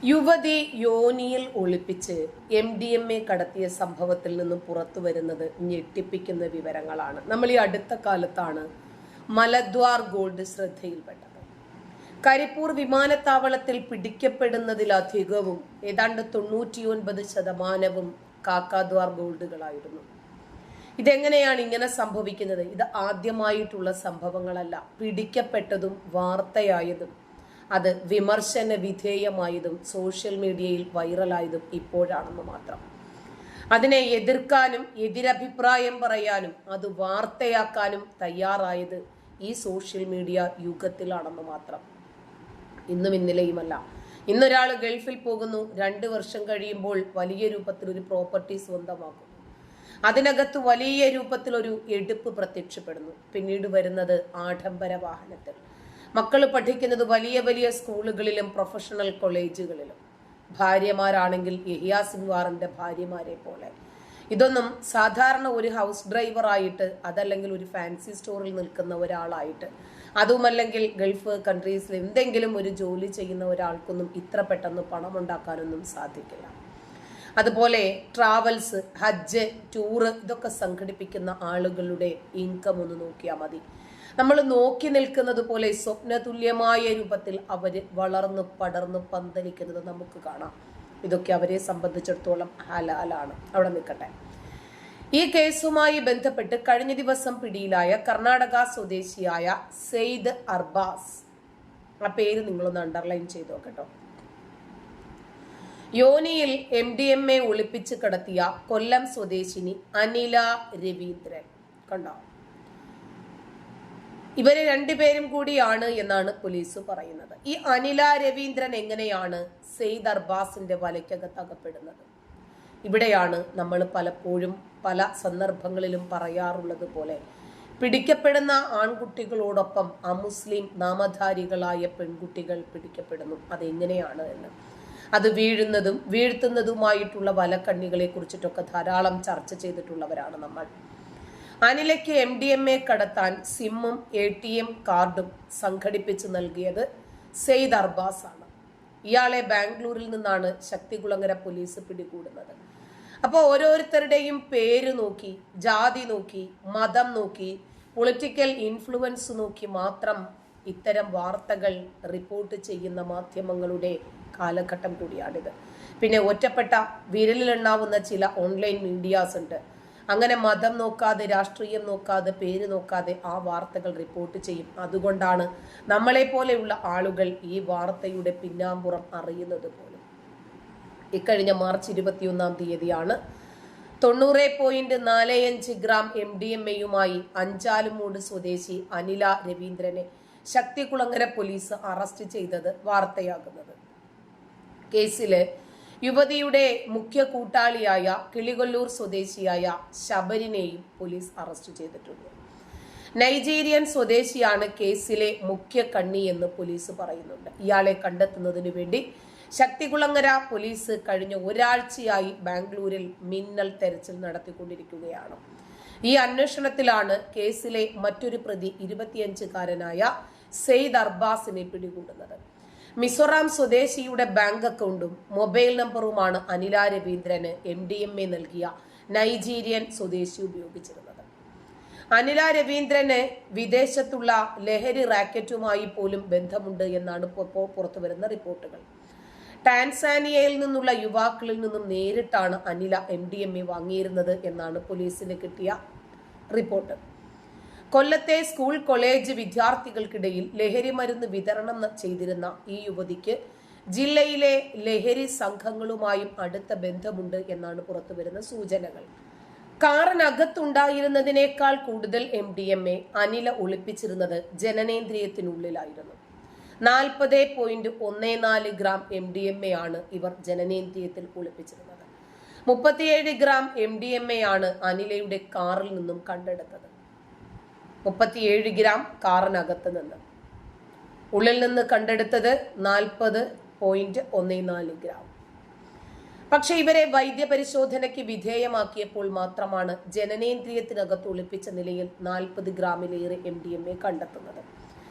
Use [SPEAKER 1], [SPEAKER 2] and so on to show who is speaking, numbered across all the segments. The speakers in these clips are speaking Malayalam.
[SPEAKER 1] യുവതി യോനിയിൽ ഒളിപ്പിച്ച് MDMA കടത്തിയ സംഭവത്തിൽ നിന്നും പുറത്തു വരുന്നത് ഞെട്ടിപ്പിക്കുന്ന വിവരങ്ങളാണ്. നമ്മൾ ഈ അടുത്ത കാലത്താണ് മലദ്വാർ ഗോൾഡ് ശ്രദ്ധയിൽപ്പെട്ടത്. കരിപ്പൂർ വിമാനത്താവളത്തിൽ പിടിക്കപ്പെടുന്നതിലധികവും ഏതാണ്ട് 99% കാക്കാദ്വാർ ഗോൾഡുകളായിരുന്നു. ഇതെങ്ങനെയാണ് ഇങ്ങനെ സംഭവിക്കുന്നത്? ഇത് ആദ്യമായിട്ടുള്ള സംഭവങ്ങളല്ല. പിടിക്കപ്പെട്ടതും വാർത്തയായതും അത് വിമർശന വിധേയമായതും സോഷ്യൽ മീഡിയയിൽ വൈറലായതും ഇപ്പോഴാണെന്ന് മാത്രം. അതിനെ എതിർക്കാനും എതിരഭിപ്രായം പറയാനും അത് വാർത്തയാക്കാനും തയ്യാറായത് ഈ സോഷ്യൽ മീഡിയ യുഗത്തിലാണെന്ന് മാത്രം. ഇന്നും ഇന്നലെയുമല്ല. ഇന്നൊരാൾ ഗൾഫിൽ പോകുന്നു, 2 വർഷം കഴിയുമ്പോൾ വലിയ രൂപത്തിൽ ഒരു പ്രോപ്പർട്ടി സ്വന്തമാക്കുന്നു. അതിനകത്ത് വലിയ രൂപത്തിൽ ഒരു എടുപ്പ് പ്രത്യക്ഷപ്പെടുന്നു. പിന്നീട് വരുന്നത് ആഡംബര വാഹനത്തിൽ. മക്കൾ പഠിക്കുന്നത് വലിയ വലിയ സ്കൂളുകളിലും പ്രൊഫഷണൽ കോളേജുകളിലും. ഭാര്യമാരാണെങ്കിൽ യഹിയ സിൻവാറിന്റെ ഭാര്യമാരെ പോലെ. ഇതൊന്നും സാധാരണ ഒരു ഹൗസ് ഡ്രൈവറായിട്ട്, അതല്ലെങ്കിൽ ഒരു ഫാൻസി സ്റ്റോറിൽ നിൽക്കുന്ന ഒരാളായിട്ട്, അതുമല്ലെങ്കിൽ ഗൾഫ് കൺട്രീസിൽ എന്തെങ്കിലും ഒരു ജോലി ചെയ്യുന്ന ഒരാൾക്കൊന്നും ഇത്ര പെട്ടെന്ന് പണം ഉണ്ടാക്കാനൊന്നും സാധിക്കില്ല. അതുപോലെ ട്രാവൽസ്, ഹജ്ജ്, ടൂറ് ഇതൊക്കെ സംഘടിപ്പിക്കുന്ന ആളുകളുടെ ഇൻകം ഒന്ന് നോക്കിയാൽ മതി. നമ്മൾ നോക്കി നിൽക്കുന്നത് പോലെ സ്വപ്നതുല്യമായ രൂപത്തിൽ അവര് വളർന്ന് പടർന്ന് പന്തലിക്കുന്നത് നമുക്ക് കാണാം. ഇതൊക്കെ അവരെ സംബന്ധിച്ചിടത്തോളം ഹലാലാണ്. അവിടെ നിൽക്കട്ടെ. ഈ കേസുമായി ബന്ധപ്പെട്ട് കഴിഞ്ഞ ദിവസം പിടിയിലായ കർണാടക സ്വദേശിയായ സെയ്ദ് അർബാസ്, ആ പേര് നിങ്ങളൊന്ന് അണ്ടർലൈൻ ചെയ്ത് നോക്കട്ടോ. യോനിയിൽ MDMA ഒളിപ്പിച്ച് കടത്തിയ കൊല്ലം സ്വദേശിനി അനില രവീന്ദ്രൻ. കണ്ടോ? ഇവര് 2 പേരും കൂടിയാണ് എന്നാണ് പോലീസ് പറയുന്നത്. ഈ അനില രവീന്ദ്രൻ എങ്ങനെയാണ് സെയ്ദ് അർബാസിന്റെ വലയ്ക്കകത്ത് അകപ്പെടുന്നത്? ഇവിടെയാണ് നമ്മൾ പലപ്പോഴും പല സന്ദർഭങ്ങളിലും പറയാറുള്ളത് പോലെ പിടിക്കപ്പെടുന്ന ആൺകുട്ടികളോടൊപ്പം അമുസ്ലിം നാമധാരികളായ പെൺകുട്ടികൾ പിടിക്കപ്പെടുന്നു. അതെങ്ങനെയാണ് എന്ന്, അത് വീഴുന്നതും വീഴ്ത്തുന്നതുമായിട്ടുള്ള വലക്കണ്ണികളെ കുറിച്ചിട്ടൊക്കെ ധാരാളം ചർച്ച ചെയ്തിട്ടുള്ളവരാണ് നമ്മൾ. അനിലയ്ക്ക് MDMA കടത്താൻ സിമ്മും ATM കാർഡും സംഘടിപ്പിച്ച് നൽകിയത് സെയ്ദ് അർബാസ് ആണ്. ഇയാളെ ബാംഗ്ലൂരിൽ നിന്നാണ് ശക്തികുളങ്ങര പോലീസ് പിടികൂടുന്നത്. അപ്പോൾ ഓരോരുത്തരുടെയും പേര് നോക്കി, ജാതി നോക്കി, മതം നോക്കി, പൊളിറ്റിക്കൽ ഇൻഫ്ലുവൻസ് നോക്കി മാത്രം ഇത്തരം വാർത്തകൾ റിപ്പോർട്ട് ചെയ്യുന്ന മാധ്യമങ്ങളുടെ കാലഘട്ടം കൂടിയാണിത്. പിന്നെ ഒറ്റപ്പെട്ട വിരലിലെണ്ണാവുന്ന ചില ഓൺലൈൻ മീഡിയാസ് ഉണ്ട്. അങ്ങനെ മതം നോക്കാതെ, രാഷ്ട്രീയം നോക്കാതെ, പേര് നോക്കാതെ ആ വാർത്തകൾ റിപ്പോർട്ട് ചെയ്യും. അതുകൊണ്ടാണ് നമ്മളെ പോലെയുള്ള ആളുകൾ ഈ വാർത്തയുടെ പിന്നാമ്പുറം അറിയുന്നത് പോലും. ഇക്കഴിഞ്ഞ മാർച്ച് 21 തീയതിയാണ് 90.45 ഗ്രാം MDMAയുമായി അഞ്ചാലുമൂട് സ്വദേശി അനില രവീന്ദ്രനെ ശക്തികുളങ്ങര പോലീസ് അറസ്റ്റ് ചെയ്തത് വാർത്തയാകുന്നത്. കേസില് യുവതിയുടെ മുഖ്യ കൂട്ടാളിയായ കിളികൊല്ലൂർ സ്വദേശിയായ ശബരിനെയും പോലീസ് അറസ്റ്റ് ചെയ്തിട്ടുണ്ട്. നൈജീരിയൻ സ്വദേശിയാണ് കേസിലെ മുഖ്യ കണ്ണി എന്ന് പോലീസ് പറയുന്നുണ്ട്. ഇയാളെ കണ്ടെത്തുന്നതിനു വേണ്ടി ശക്തികുളങ്ങര പോലീസ് കഴിഞ്ഞ ഒരാഴ്ചയായി ബാംഗ്ലൂരിൽ മിന്നൽ തെരച്ചിൽ നടത്തിക്കൊണ്ടിരിക്കുകയാണ്. ഈ അന്വേഷണത്തിലാണ് കേസിലെ മറ്റൊരു പ്രതി 25-കാരനായ സെയ്ദ് അർബാസിനെ പിടികൂടുന്നത്. മിസോറാം സ്വദേശിയുടെ ബാങ്ക് അക്കൗണ്ടും മൊബൈൽ നമ്പറുമാണ് അനില രവീന്ദ്രന് MDMA നൽകിയ നൈജീരിയൻ സ്വദേശി ഉപയോഗിച്ചിരുന്നത്. അനില രവീന്ദ്രന് വിദേശത്തുള്ള ലഹരി റാക്കറ്റുമായി പോലും ബന്ധമുണ്ട് എന്നാണ് പുറത്തുവരുന്ന റിപ്പോർട്ടുകൾ. ടാൻസാനിയയിൽ നിന്നുള്ള യുവാക്കളിൽ നിന്നും നേരിട്ടാണ് അനില MDMA വാങ്ങിയിരുന്നത് എന്നാണ് പോലീസിന് കിട്ടിയ റിപ്പോർട്ട്. കൊല്ലത്തെ സ്കൂൾ കോളേജ് വിദ്യാർത്ഥികൾക്കിടയിൽ ലഹരി മരുന്ന് വിതരണം ചെയ്തിരുന്ന ഈ യുവതിക്ക് ജില്ലയിലെ ലഹരി സംഘങ്ങളുമായും അടുത്ത ബന്ധമുണ്ട് എന്നാണ് പുറത്തുവരുന്ന സൂചനകൾ. കാറിനകത്തുണ്ടായിരുന്നതിനേക്കാൾ കൂടുതൽ MDMA അനില ഒളിപ്പിച്ചിരുന്നത് ജനനേന്ദ്രിയത്തിനുള്ളിലായിരുന്നു. 40.14 ഗ്രാം MDMA ആണ് ഇവർ ജനനേന്ദ്രിയത്തിൽ ഒളിപ്പിച്ചിരുന്നത്. 37 ഗ്രാം MDMA ആണ് അനിലയുടെ കാറിൽ നിന്നും കണ്ടെടുത്തത്. 37 ഗ്രാം കാറിനകത്ത് നിന്ന്. ഉള്ളിൽ നിന്ന് കണ്ടെടുത്തത് 40.14 ഗ്രാം. പക്ഷെ ഇവരെ വൈദ്യപരിശോധനയ്ക്ക് വിധേയമാക്കിയപ്പോൾ മാത്രമാണ് ജനനേന്ദ്രിയത്തിനകത്ത് ഒളിപ്പിച്ച നിലയിൽ 40 ഗ്രാമിലേറെ MDMA കണ്ടെത്തുന്നത്.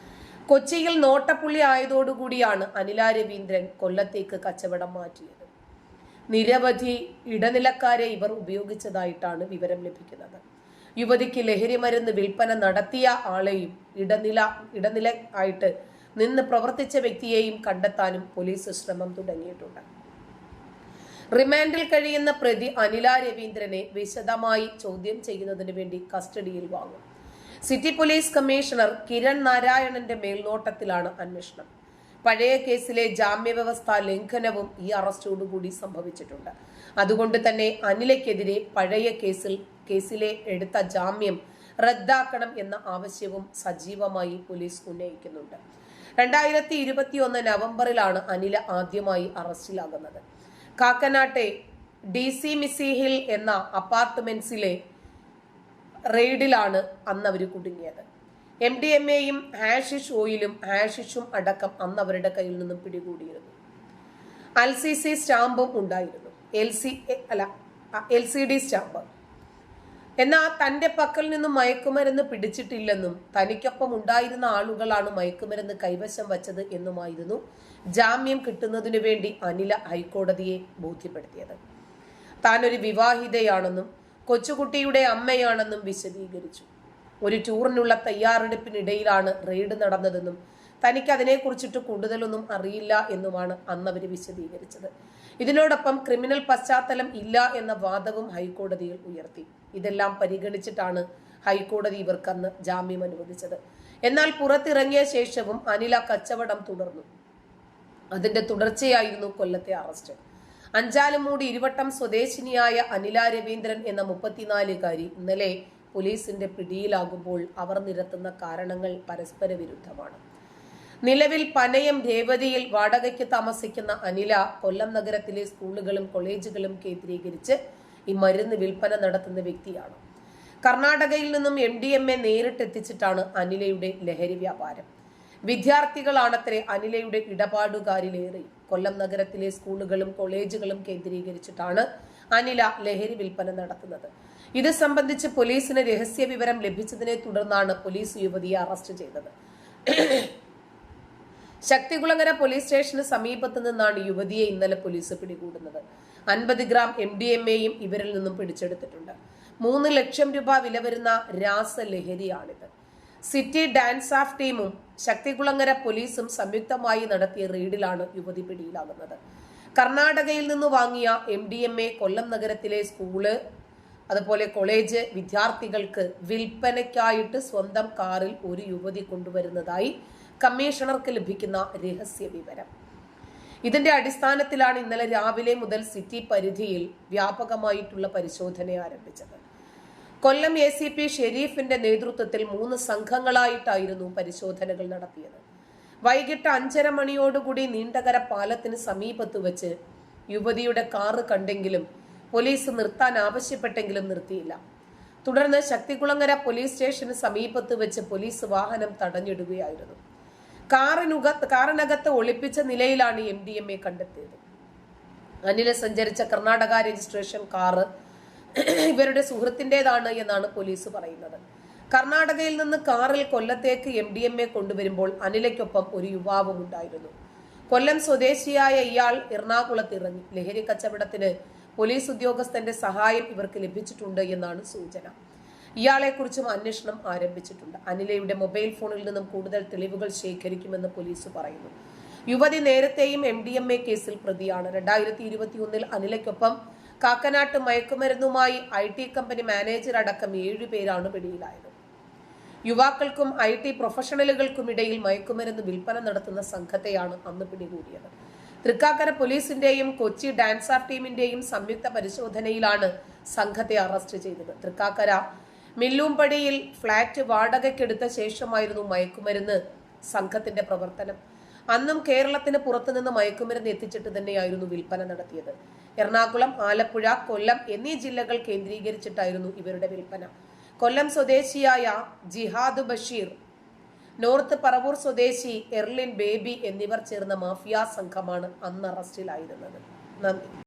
[SPEAKER 1] കൊച്ചിയിൽ നോട്ടപ്പുള്ളി ആയതോടുകൂടിയാണ് അനില രവീന്ദ്രൻ കൊല്ലത്തേക്ക് കച്ചവടം മാറ്റിയത്. നിരവധി ഇടനിലക്കാരെ ഇവർ ഉപയോഗിച്ചതായിട്ടാണ് വിവരം ലഭിക്കുന്നത്. യുവതിക്ക് ലഹരി മരുന്ന് വിൽപ്പന നടത്തിയ ആളെയും ഇടനില ആയിട്ട് നിന്ന് പ്രവർത്തിച്ച വ്യക്തിയെയും കണ്ടെത്താനും പോലീസ് ശ്രമം തുടങ്ങിയിട്ടുണ്ട്. റിമാൻഡിൽ കഴിയുന്ന പ്രതി അനില രവീന്ദ്രനെ വിശദമായി ചോദ്യം ചെയ്യുന്നതിന് വേണ്ടി കസ്റ്റഡിയിൽ വാങ്ങും. സിറ്റി പോലീസ് കമ്മീഷണർ കിരൺ നാരായണന്റെ മേൽനോട്ടത്തിലാണ് അന്വേഷണം. പഴയ കേസിലെ ജാമ്യവ്യവസ്ഥ ലംഘനവും ഈ അറസ്റ്റോടുകൂടി സംഭവിച്ചിട്ടുണ്ട്. അതുകൊണ്ട് തന്നെ അനിലയ്ക്കെതിരെ പഴയ കേസിലെ എടുത്ത ജാമ്യം റദ്ദാക്കണം എന്ന ആവശ്യവും സജീവമായി പോലീസ് ഉന്നയിക്കുന്നുണ്ട്. 2021 നവംബറിലാണ് അനില ആദ്യമായി അറസ്റ്റിലാകുന്നത്. കാക്കനാട്ടെ DC മിസിഹിൽ എന്ന അപ്പാർട്ട്മെന്റ്സിലെ റെയ്ഡിലാണ് അന്ന് അവർ കുടുങ്ങിയത്. MDMAയും ഹാഷിഷ് ഓയിലും ഹാഷിഷും അടക്കം അന്ന് അവരുടെ കയ്യിൽ നിന്നും പിടികൂടിയിരുന്നു. LCC സ്റ്റാമ്പും ഉണ്ടായിരുന്നു, LCD സ്റ്റാമ്പ്. എന്നാൽ തന്റെ പക്കൽ നിന്നും മയക്കുമരുന്ന് പിടിച്ചിട്ടില്ലെന്നും തനിക്കൊപ്പം ഉണ്ടായിരുന്ന ആളുകളാണ് മയക്കുമരുന്ന് കൈവശം വച്ചത് എന്നുമായിരുന്നു ജാമ്യം കിട്ടുന്നതിനു വേണ്ടി അനില ഹൈക്കോടതിയെ ബോധ്യപ്പെടുത്തിയത്. താനൊരു വിവാഹിതയാണെന്നും കൊച്ചുകുട്ടിയുടെ അമ്മയാണെന്നും വിശദീകരിച്ചു. ഒരു ടൂറിനുള്ള തയ്യാറെടുപ്പിനിടയിലാണ് റെയ്ഡ് നടന്നതെന്നും തനിക്ക് അതിനെക്കുറിച്ചിട്ട് കൂടുതലൊന്നും അറിയില്ല എന്നുമാണ് അന്ന് അവർ വിശദീകരിച്ചത്. ഇതിനോടൊപ്പം ക്രിമിനൽ പശ്ചാത്തലം ഇല്ല എന്ന വാദവും ഹൈക്കോടതിയിൽ ഉയർത്തി. ഇതെല്ലാം പരിഗണിച്ചിട്ടാണ് ഹൈക്കോടതി ഇവർക്ക് അന്ന് ജാമ്യം അനുവദിച്ചത്. എന്നാൽ പുറത്തിറങ്ങിയ ശേഷവും അനില കച്ചവടം തുടർന്നു. അതിന്റെ തുടർച്ചയായിരുന്നു കൊല്ലത്തെ അറസ്റ്റ്. അഞ്ചാലുമൂടി ഇരുവട്ടം സ്വദേശിനിയായ അനില രവീന്ദ്രൻ എന്ന 34-കാരി ഇന്നലെ പോലീസിന്റെ പിടിയിലാകുമ്പോൾ അവർ നിരത്തുന്ന കാരണങ്ങൾ പരസ്പര വിരുദ്ധമാണ്. നിലവിൽ പനയം രേവതിയിൽ വാടകയ്ക്ക് താമസിക്കുന്ന അനില കൊല്ലം നഗരത്തിലെ സ്കൂളുകളും കോളേജുകളും കേന്ദ്രീകരിച്ച് ഈ മരുന്ന് വിൽപ്പന നടത്തുന്ന വ്യക്തിയാണ്. കർണാടകയിൽ നിന്നും MDMA നേരിട്ടെത്തിച്ചിട്ടാണ് അനിലയുടെ ലഹരി വ്യാപാരം. വിദ്യാർത്ഥികളാണത്രേ അനിലയുടെ ഇടപാടുകാരിലേറെ. കൊല്ലം നഗരത്തിലെ സ്കൂളുകളും കോളേജുകളും കേന്ദ്രീകരിച്ചിട്ടാണ് അനില ലഹരി വിൽപ്പന നടത്തുന്നത്. ഇത് സംബന്ധിച്ച് പോലീസിന് രഹസ്യ വിവരം ലഭിച്ചതിനെ തുടർന്നാണ് പോലീസ് യുവതിയെ അറസ്റ്റ് ചെയ്തത്. ശക്തികുളങ്ങര പോലീസ് സ്റ്റേഷന് സമീപത്ത് നിന്നാണ് യുവതിയെ ഇന്നലെ പോലീസ് പിടികൂടുന്നത്. 50 ഗ്രാം MDMAയും ഇവരിൽ നിന്നും പിടിച്ചെടുത്തിട്ടുണ്ട്. 3 ലക്ഷം രൂപ വില വരുന്ന രാസലഹരിയാണിത്. സിറ്റി ഡാൻസ് ഓഫ് ടീമും ശക്തികുളങ്ങര പോലീസും സംയുക്തമായി നടത്തിയ റെയ്ഡിലാണ് യുവതി പിടിയിലാകുന്നത്. കർണാടകയിൽ നിന്ന് വാങ്ങിയ MDMA കൊല്ലം നഗരത്തിലെ സ്കൂള് അതുപോലെ കോളേജ് വിദ്യാർത്ഥികൾക്ക് വിൽപ്പനയ്ക്കായിട്ട് സ്വന്തം കാറിൽ ഒരു യുവതി കൊണ്ടുവരുന്നതായി കമ്മീഷണർക്ക് ലഭിക്കുന്ന രഹസ്യ വിവരം. ഇതിന്റെ അടിസ്ഥാനത്തിലാണ് ഇന്നലെ രാവിലെ മുതൽ സിറ്റി പരിധിയിൽ വ്യാപകമായിട്ടുള്ള പരിശോധന ആരംഭിച്ചത്. കൊല്ലം ACP ഷെരീഫിന്റെ നേതൃത്വത്തിൽ 3 സംഘങ്ങളായിട്ടായിരുന്നു പരിശോധനകൾ നടത്തിയത്. വൈകിട്ട് 5:30 മണിയോടുകൂടി നീണ്ടകര പാലത്തിന് സമീപത്ത് വെച്ച് യുവതിയുടെ കാറ് കണ്ടെങ്കിലും പോലീസ് നിർത്താൻ ആവശ്യപ്പെട്ടെങ്കിലും നിർത്തിയില്ല. തുടർന്ന് ശക്തികുളങ്ങര പോലീസ് സ്റ്റേഷന് സമീപത്ത് വെച്ച് പോലീസ് വാഹനം തടഞ്ഞിടുകയായിരുന്നു. കാറിനകത്ത് ഒളിപ്പിച്ച നിലയിലാണ് MDMA കണ്ടെത്തിയത്. അനില സഞ്ചരിച്ച കർണാടക രജിസ്ട്രേഷൻ കാറ് ഇവരുടെ സുഹൃത്തിൻ്റെതാണ് എന്നാണ് പോലീസ് പറയുന്നത്. കർണാടകയിൽ നിന്ന് കാറിൽ കൊല്ലത്തേക്ക് MDMA കൊണ്ടുവരുമ്പോൾ അനിലയ്ക്കൊപ്പം ഒരു യുവാവും ഉണ്ടായിരുന്നു. കൊല്ലം സ്വദേശിയായ ഇയാൾ എറണാകുളത്ത് ഇറങ്ങി. ലഹരി കച്ചവടത്തിന് പോലീസ് ഉദ്യോഗസ്ഥന്റെ സഹായം ഇവർക്ക് ലഭിച്ചിട്ടുണ്ട് എന്നാണ് സൂചന. ഇയാളെക്കുറിച്ചും അന്വേഷണം ആരംഭിച്ചിട്ടുണ്ട്. അനിലയുടെ മൊബൈൽ ഫോണിൽ നിന്നും കൂടുതൽ തെളിവുകൾ ശേഖരിക്കുമെന്ന് പോലീസ് പറയുന്നു. യുവതി നേരത്തെയും MDMA കേസിൽ പ്രതിയാണ്. 2021 അനിലയ്ക്കൊപ്പം കാക്കനാട്ട് മയക്കുമരുന്നുമായി IT കമ്പനി മാനേജർ അടക്കം 7 പേരാണ് പിടിയിലായത്. യുവാക്കൾക്കും IT പ്രൊഫഷണലുകൾക്കും ഇടയിൽ മയക്കുമരുന്ന് വിൽപ്പന നടത്തുന്ന സംഘത്തെയാണ് അന്ന് പിടികൂടിയത്. തൃക്കാക്കര പോലീസിന്റെയും കൊച്ചി ഡാൻസ് ഓഫ് ടീമിന്റെയും സംയുക്ത പരിശോധനയിലാണ് സംഘത്തെ അറസ്റ്റ് ചെയ്തത്. തൃക്കാക്കര മില്ലൂമ്പടിയിൽ ഫ്ളാറ്റ് വാടകയ്ക്കെടുത്ത ശേഷമായിരുന്നു മയക്കുമരുന്ന് സംഘത്തിന്റെ പ്രവർത്തനം. അന്നും കേരളത്തിന് പുറത്തുനിന്ന് മയക്കുമരുന്ന് എത്തിച്ചിട്ട് തന്നെയായിരുന്നു വിൽപ്പന നടത്തിയത്. എറണാകുളം, ആലപ്പുഴ, കൊല്ലം എന്നീ ജില്ലകൾ കേന്ദ്രീകരിച്ചിട്ടായിരുന്നു ഇവരുടെ വിൽപ്പന. കൊല്ലം സ്വദേശിയായ ജിഹാദ് ബഷീർ, നോർത്ത് പറവൂർ സ്വദേശി എർലിൻ ബേബി എന്നിവർ ചേർന്ന മാഫിയ സംഘമാണ് അന്ന് അറസ്റ്റിലായിരുന്നത്. നന്ദി.